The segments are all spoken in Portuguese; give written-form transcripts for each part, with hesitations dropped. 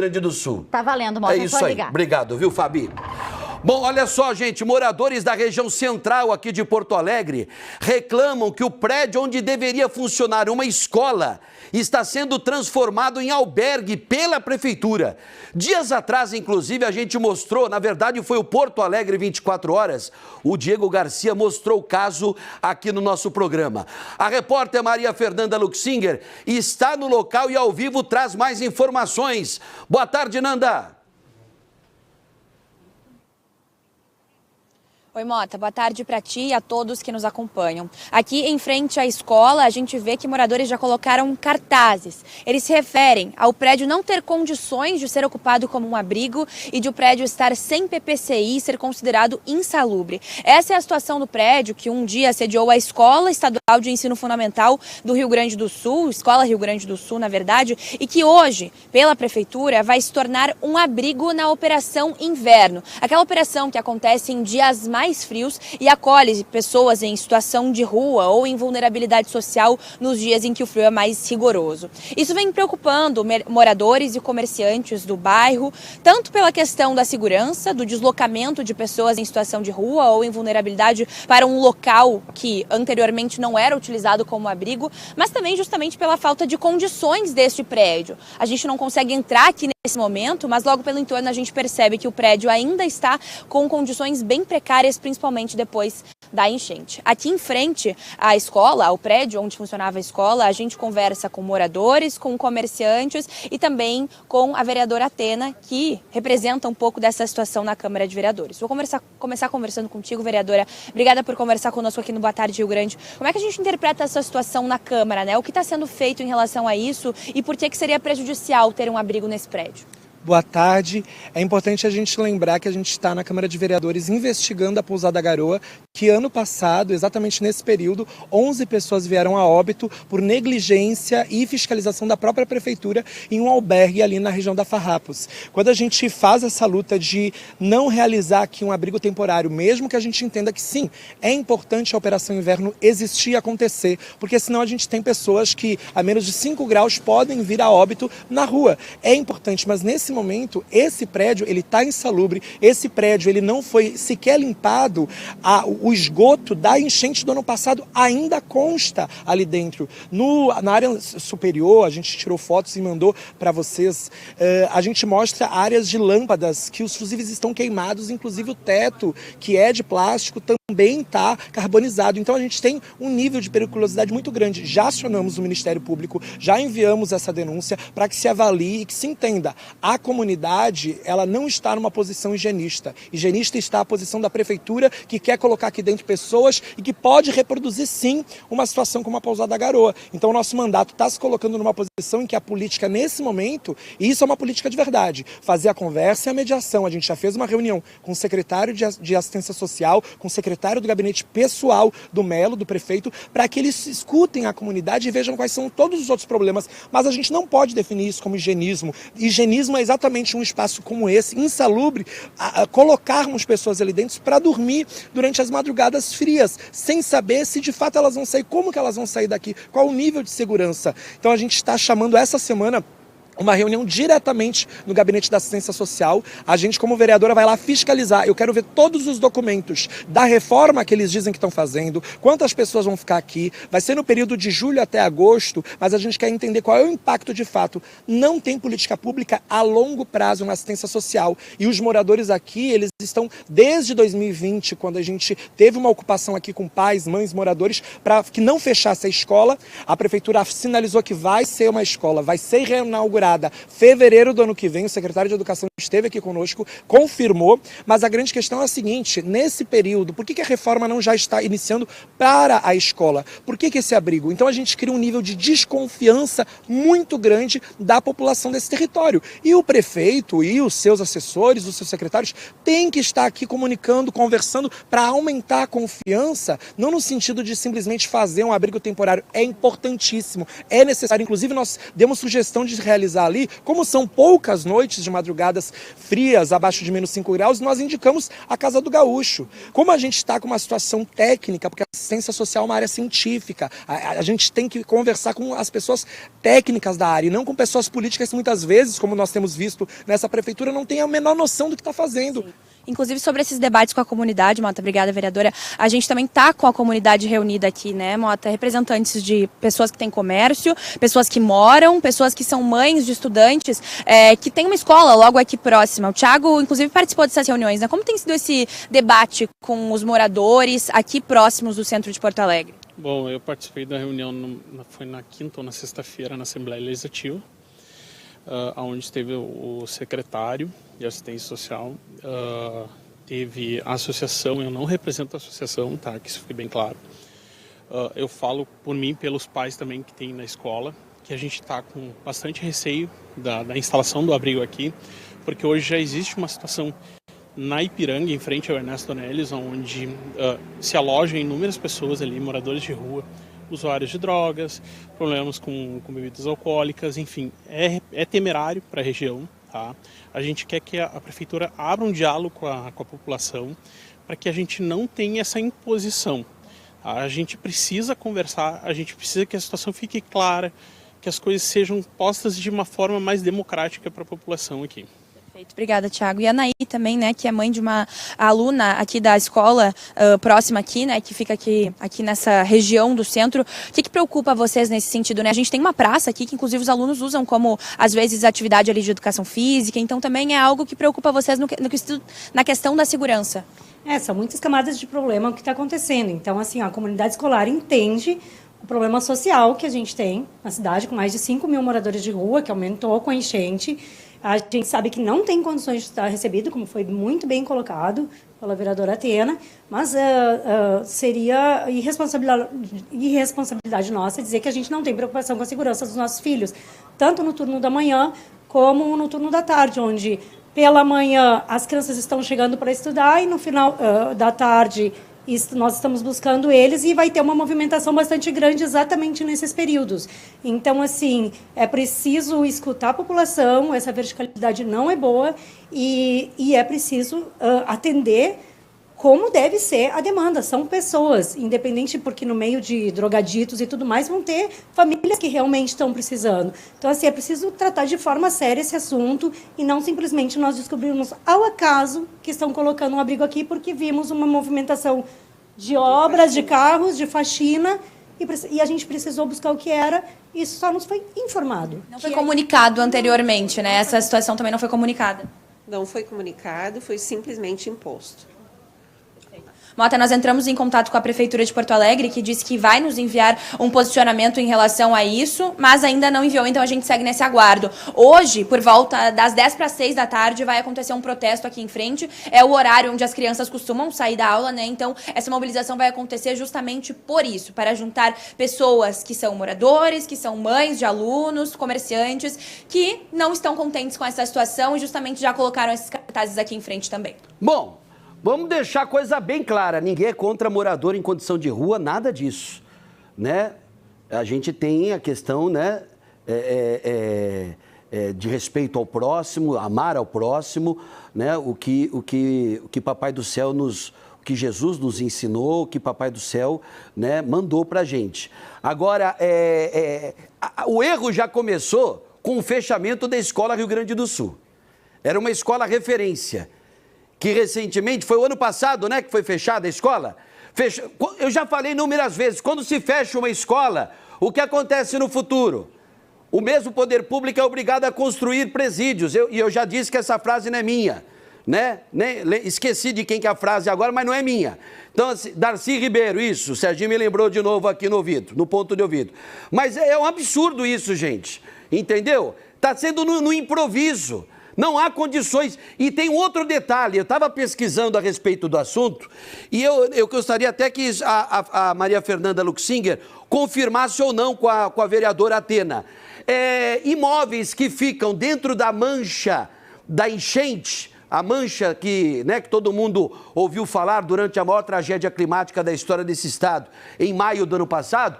Grande do Sul. Tá valendo, Mota. É isso aí. Obrigado, viu, Fabi? Bom, olha só, gente, moradores da região central aqui de Porto Alegre reclamam que o prédio onde deveria funcionar uma escola está sendo transformado em albergue pela prefeitura. Dias atrás, inclusive, a gente mostrou, na verdade foi o Porto Alegre 24 Horas, o Diego Garcia mostrou o caso aqui no nosso programa. A repórter Maria Fernanda Luxinger está no local e ao vivo traz mais informações. Boa tarde, Nanda. Oi, Mota. Boa tarde para ti e a todos que nos acompanham. Aqui em frente à escola, a gente vê que moradores já colocaram cartazes. Eles se referem ao prédio não ter condições de ser ocupado como um abrigo e de o prédio estar sem PPCI e ser considerado insalubre. Essa é a situação do prédio que um dia sediou a Escola Estadual de Ensino Fundamental do Rio Grande do Sul, Escola Rio Grande do Sul, na verdade, e que hoje, pela Prefeitura, vai se tornar um abrigo na Operação Inverno. Aquela operação que acontece em dias mais frios e acolhe pessoas em situação de rua ou em vulnerabilidade social nos dias em que o frio é mais rigoroso. Isso vem preocupando moradores e comerciantes do bairro, tanto pela questão da segurança, do deslocamento de pessoas em situação de rua ou em vulnerabilidade para um local que anteriormente não era utilizado como abrigo, mas também justamente pela falta de condições deste prédio. A gente não consegue entrar aqui nesse momento, mas logo pelo entorno a gente percebe que o prédio ainda está com condições bem precárias, principalmente depois da enchente. Aqui em frente à escola, ao prédio onde funcionava a escola, a gente conversa com moradores, com comerciantes e também com a vereadora Atena, que representa um pouco dessa situação na Câmara de Vereadores. Vou começar conversando contigo, vereadora. Obrigada por conversar conosco aqui no Boa Tarde Rio Grande. Como é que a gente interpreta essa situação na Câmara, né? O que está sendo feito em relação a isso e por que seria prejudicial ter um abrigo nesse prédio? Boa tarde. É importante a gente lembrar que a gente está na Câmara de Vereadores investigando a Pousada Garoa, que ano passado, exatamente nesse período, 11 pessoas vieram a óbito por negligência e fiscalização da própria prefeitura em um albergue ali na região da Farrapos. Quando a gente faz essa luta de não realizar aqui um abrigo temporário, mesmo que a gente entenda que sim, é importante a Operação Inverno existir e acontecer, porque senão a gente tem pessoas que a menos de 5 graus podem vir a óbito na rua. É importante, mas nesse momento, esse prédio ele está insalubre, esse prédio ele não foi sequer limpado, o esgoto da enchente do ano passado ainda consta ali dentro. Na área superior, a gente tirou fotos e mandou para vocês, a gente mostra áreas de lâmpadas que os fusíveis estão queimados, inclusive o teto, que é de plástico, também está carbonizado. Então a gente tem um nível de periculosidade muito grande. Já acionamos o Ministério Público, já enviamos essa denúncia para que se avalie e que se entenda. A comunidade, ela não está numa posição higienista. Higienista está a posição da prefeitura, que quer colocar aqui dentro pessoas e que pode reproduzir, sim, uma situação como a Pousada Garoa. Então, o nosso mandato está se colocando numa posição em que a política, nesse momento, e isso é uma política de verdade, fazer a conversa e a mediação. A gente já fez uma reunião com o secretário de Assistência Social, com o secretário do gabinete pessoal do Melo, do prefeito, para que eles escutem a comunidade e vejam quais são todos os outros problemas. Mas a gente não pode definir isso como higienismo. Higienismo é exatamente um espaço como esse, insalubre, colocarmos pessoas ali dentro para dormir durante as madrugadas frias, sem saber se de fato elas vão sair, como que elas vão sair daqui, qual o nível de segurança. Então a gente está chamando essa semana uma reunião diretamente no Gabinete da Assistência Social. A gente, como vereadora, vai lá fiscalizar. Eu quero ver todos os documentos da reforma que eles dizem que estão fazendo, quantas pessoas vão ficar aqui. Vai ser no período de julho até agosto, mas a gente quer entender qual é o impacto de fato. Não tem política pública a longo prazo na assistência social. E os moradores aqui, eles estão desde 2020, quando a gente teve uma ocupação aqui com pais, mães, moradores, para que não fechasse a escola. A prefeitura sinalizou que vai ser uma escola, vai ser reinaugurada fevereiro do ano que vem. O secretário de Educação esteve aqui conosco, confirmou, mas a grande questão é a seguinte: nesse período, por que a reforma não já está iniciando para a escola? Por que esse abrigo? Então a gente cria um nível de desconfiança muito grande da população desse território. E o prefeito e os seus assessores, os seus secretários, têm que estar aqui comunicando, conversando para aumentar a confiança, não no sentido de simplesmente fazer um abrigo temporário. É importantíssimo, é necessário. Inclusive nós demos sugestão de realizar realizar ali, como são poucas noites de madrugadas frias, abaixo de -5 graus, nós indicamos a Casa do Gaúcho. Como a gente está com uma situação técnica, porque a assistência social é uma área científica, a gente tem que conversar com as pessoas técnicas da área, e não com pessoas políticas que muitas vezes, como nós temos visto nessa prefeitura, não têm a menor noção do que está fazendo. Sim. Inclusive sobre esses debates com a comunidade, Mota, obrigada, vereadora, a gente também está com a comunidade reunida aqui, né, Mota? Representantes de pessoas que têm comércio, pessoas que moram, pessoas que são mães de estudantes, que tem uma escola logo aqui próxima. O Thiago, inclusive, participou dessas reuniões, né? Como tem sido esse debate com os moradores aqui próximos do centro de Porto Alegre? Bom, eu participei da reunião, foi na quinta ou na sexta-feira, na Assembleia Legislativa, onde esteve o secretário de assistência social, teve a associação, eu não represento a associação, tá, que isso fique bem claro. Eu falo por mim, pelos pais também que tem na escola, que a gente está com bastante receio da instalação do abrigo aqui, porque hoje já existe uma situação na Ipiranga, em frente ao Ernesto Neles, onde se alojam inúmeras pessoas ali, moradores de rua, usuários de drogas, problemas com bebidas alcoólicas, enfim, é temerário para a região. Tá? A gente quer que a prefeitura abra um diálogo com a população para que a gente não tenha essa imposição. Tá? A gente precisa conversar, a gente precisa que a situação fique clara, que as coisas sejam postas de uma forma mais democrática para a população aqui. Perfeito, obrigada, Thiago. E a Anaí também, né, que é mãe de uma aluna aqui da escola próxima aqui, né, que fica aqui nessa região do centro. O que preocupa vocês nesse sentido, né? A gente tem uma praça aqui que inclusive os alunos usam como, às vezes, atividade ali de educação física, então também é algo que preocupa vocês na questão da segurança. São muitas camadas de problema o que está acontecendo. Então, assim, a comunidade escolar entende o problema social que a gente tem na cidade, com mais de 5 mil moradores de rua, que aumentou com a enchente. A gente sabe que não tem condições de estar recebido, como foi muito bem colocado pela vereadora Atena, mas seria irresponsabilidade nossa dizer que a gente não tem preocupação com a segurança dos nossos filhos, tanto no turno da manhã como no turno da tarde, onde pela manhã as crianças estão chegando para estudar e no final da tarde nós estamos buscando eles e vai ter uma movimentação bastante grande exatamente nesses períodos. Então, assim, é preciso escutar a população, essa verticalidade não é boa e é preciso atender como deve ser a demanda. São pessoas, independente, porque no meio de drogaditos e tudo mais, vão ter famílias que realmente estão precisando. Então, assim, é preciso tratar de forma séria esse assunto e não simplesmente nós descobrirmos ao acaso que estão colocando um abrigo aqui porque vimos uma movimentação de obras, de carros, de faxina, e a gente precisou buscar o que era, e isso só nos foi informado. Não foi comunicado anteriormente, né? Essa situação também não foi comunicada. Não foi comunicado, foi simplesmente imposto. Mota, nós entramos em contato com a Prefeitura de Porto Alegre, que disse que vai nos enviar um posicionamento em relação a isso, mas ainda não enviou, então a gente segue nesse aguardo. Hoje, por volta das 10 para 6 da tarde, vai acontecer um protesto aqui em frente. É o horário onde as crianças costumam sair da aula, né? Então, essa mobilização vai acontecer justamente por isso, para juntar pessoas que são moradores, que são mães de alunos, comerciantes, que não estão contentes com essa situação e justamente já colocaram esses cartazes aqui em frente também. Bom, vamos deixar a coisa bem clara, ninguém é contra morador em condição de rua, nada disso, né? A gente tem a questão, né, de respeito ao próximo, amar ao próximo, né? O que Papai do Céu o que Jesus nos ensinou, o que Papai do Céu, né, mandou pra gente. Agora, o erro já começou com o fechamento da Escola Rio Grande do Sul. Era uma escola referência, que recentemente, foi o ano passado, né, que foi fechada a escola. Eu já falei inúmeras vezes, quando se fecha uma escola, o que acontece no futuro? O mesmo poder público é obrigado a construir presídios, e eu já disse que essa frase não é minha, né? Esqueci de quem que é a frase agora, mas não é minha. Então, assim, Darcy Ribeiro, isso, o Serginho me lembrou de novo aqui no ouvido, no ponto de ouvido. Mas é um absurdo isso, gente, entendeu? Está sendo no improviso. Não há condições. E tem um outro detalhe, eu estava pesquisando a respeito do assunto e eu gostaria até que a Maria Fernanda Luxinger confirmasse ou não com a vereadora Atena. Imóveis que ficam dentro da mancha da enchente, a mancha que todo mundo ouviu falar durante a maior tragédia climática da história desse estado, em maio do ano passado,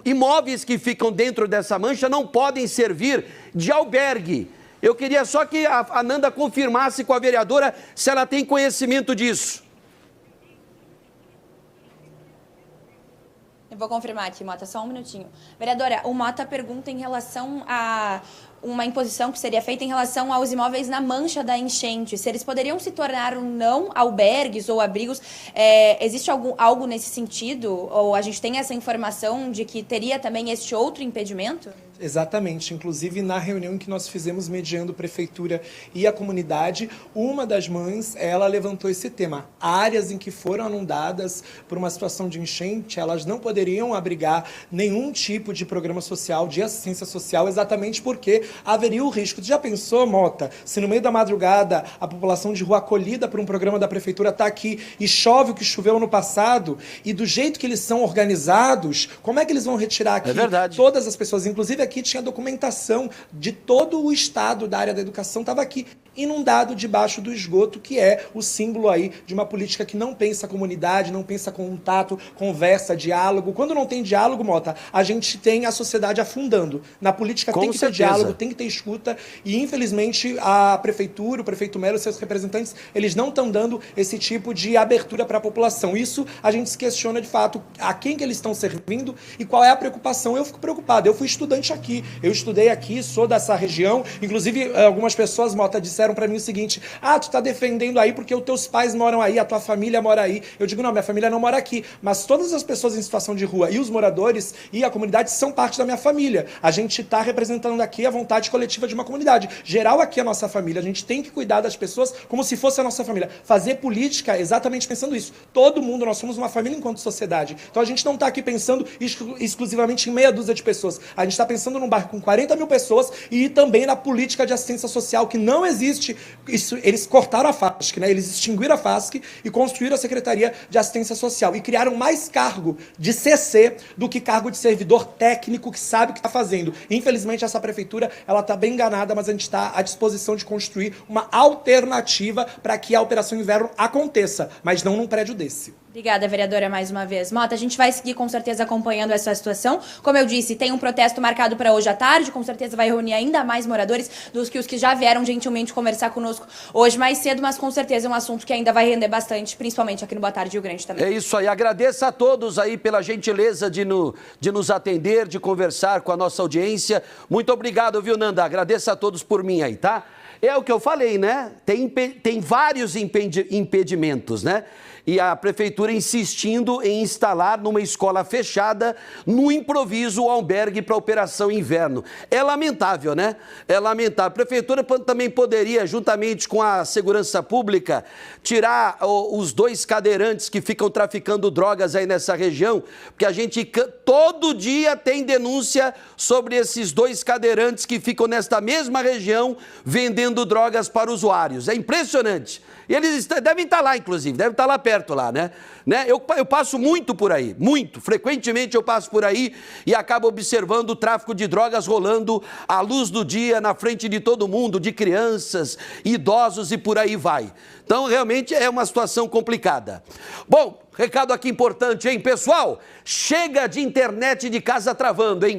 imóveis que ficam dentro dessa mancha não podem servir de albergue. Eu queria só que a Nanda confirmasse com a vereadora se ela tem conhecimento disso. Eu vou confirmar aqui, Mota, só um minutinho. Vereadora, o Mota pergunta em relação a uma imposição que seria feita em relação aos imóveis na mancha da enchente. Se eles poderiam se tornar não albergues ou abrigos, existe algo nesse sentido? Ou a gente tem essa informação de que teria também este outro impedimento? Exatamente. Inclusive, na reunião que nós fizemos mediando a prefeitura e a comunidade, uma das mães, ela levantou esse tema. Áreas em que foram inundadas por uma situação de enchente, elas não poderiam abrigar nenhum tipo de programa social, de assistência social, exatamente porque haveria o risco. Tu já pensou, Mota, se no meio da madrugada a população de rua acolhida por um programa da prefeitura está aqui e chove o que choveu no passado, e do jeito que eles são organizados, como é que eles vão retirar aqui todas as pessoas? Inclusive, aqui tinha documentação de todo o estado da área da educação, estava aqui inundado debaixo do esgoto, que é o símbolo aí de uma política que não pensa comunidade, não pensa contato, conversa, diálogo. Quando não tem diálogo, Mota, a gente tem a sociedade afundando. Na política tem que ter diálogo, tem que ter escuta, e infelizmente a prefeitura, o prefeito Melo e seus representantes, eles não estão dando esse tipo de abertura para a população. Isso a gente se questiona de fato a quem que eles estão servindo e qual é a preocupação. Eu fico preocupado, eu fui estudante aqui, eu estudei aqui, sou dessa região, inclusive algumas pessoas, Mota, disseram para mim o seguinte: tu tá defendendo aí porque os teus pais moram aí, a tua família mora aí. Eu digo, não, minha família não mora aqui, mas todas as pessoas em situação de rua e os moradores e a comunidade são parte da minha família. A gente tá representando aqui a vontade coletiva de uma comunidade. Geral aqui é a nossa família, a gente tem que cuidar das pessoas como se fosse a nossa família. Fazer política exatamente pensando isso. Todo mundo, nós somos uma família enquanto sociedade. Então a gente não tá aqui pensando exclusivamente em meia dúzia de pessoas. A gente tá pensando num bairro com 40 mil pessoas e também na política de assistência social que não existe. Isso, eles cortaram a FASC, né? Eles extinguiram a FASC e construíram a Secretaria de Assistência Social e criaram mais cargo de CC do que cargo de servidor técnico que sabe o que está fazendo. Infelizmente, essa prefeitura ela está bem enganada, mas a gente está à disposição de construir uma alternativa para que a Operação Inverno aconteça, mas não num prédio desse. Obrigada, vereadora, mais uma vez. Mota, a gente vai seguir com certeza acompanhando essa situação. Como eu disse, tem um protesto marcado para hoje à tarde, com certeza vai reunir ainda mais moradores dos que os que já vieram gentilmente conversar conosco hoje mais cedo, mas com certeza é um assunto que ainda vai render bastante, principalmente aqui no Boa Tarde Rio Grande também. É isso aí, agradeço a todos aí pela gentileza de nos atender, de conversar com a nossa audiência. Muito obrigado, viu, Nanda? Agradeço a todos por mim aí, tá? É o que eu falei, né? Tem vários impedimentos, né? E a prefeitura insistindo em instalar numa escola fechada, no improviso, o albergue para Operação Inverno. É lamentável, né? É lamentável. A prefeitura também poderia, juntamente com a segurança pública, tirar os 2 cadeirantes que ficam traficando drogas aí nessa região, porque a gente todo dia tem denúncia sobre esses 2 cadeirantes que ficam nesta mesma região vendendo drogas para usuários. É impressionante. E eles devem estar lá, inclusive, devem estar lá perto, lá, né? Eu passo muito por aí, muito. Frequentemente eu passo por aí e acabo observando o tráfico de drogas rolando à luz do dia, na frente de todo mundo, de crianças, idosos e por aí vai. Então, realmente é uma situação complicada. Bom, recado aqui importante, hein, pessoal? Chega de internet de casa travando, hein?